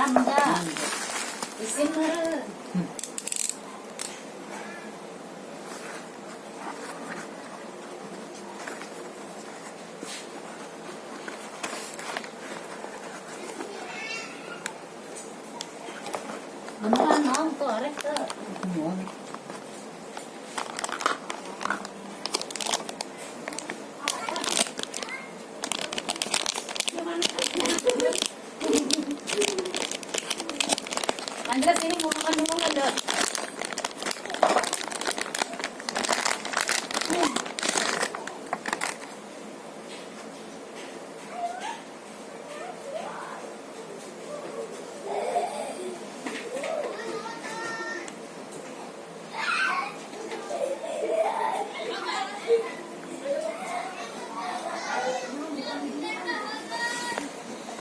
Anda. Isin meren. Beneran nom korek tuh. Andra sini mau makan dulu nggak, Dok?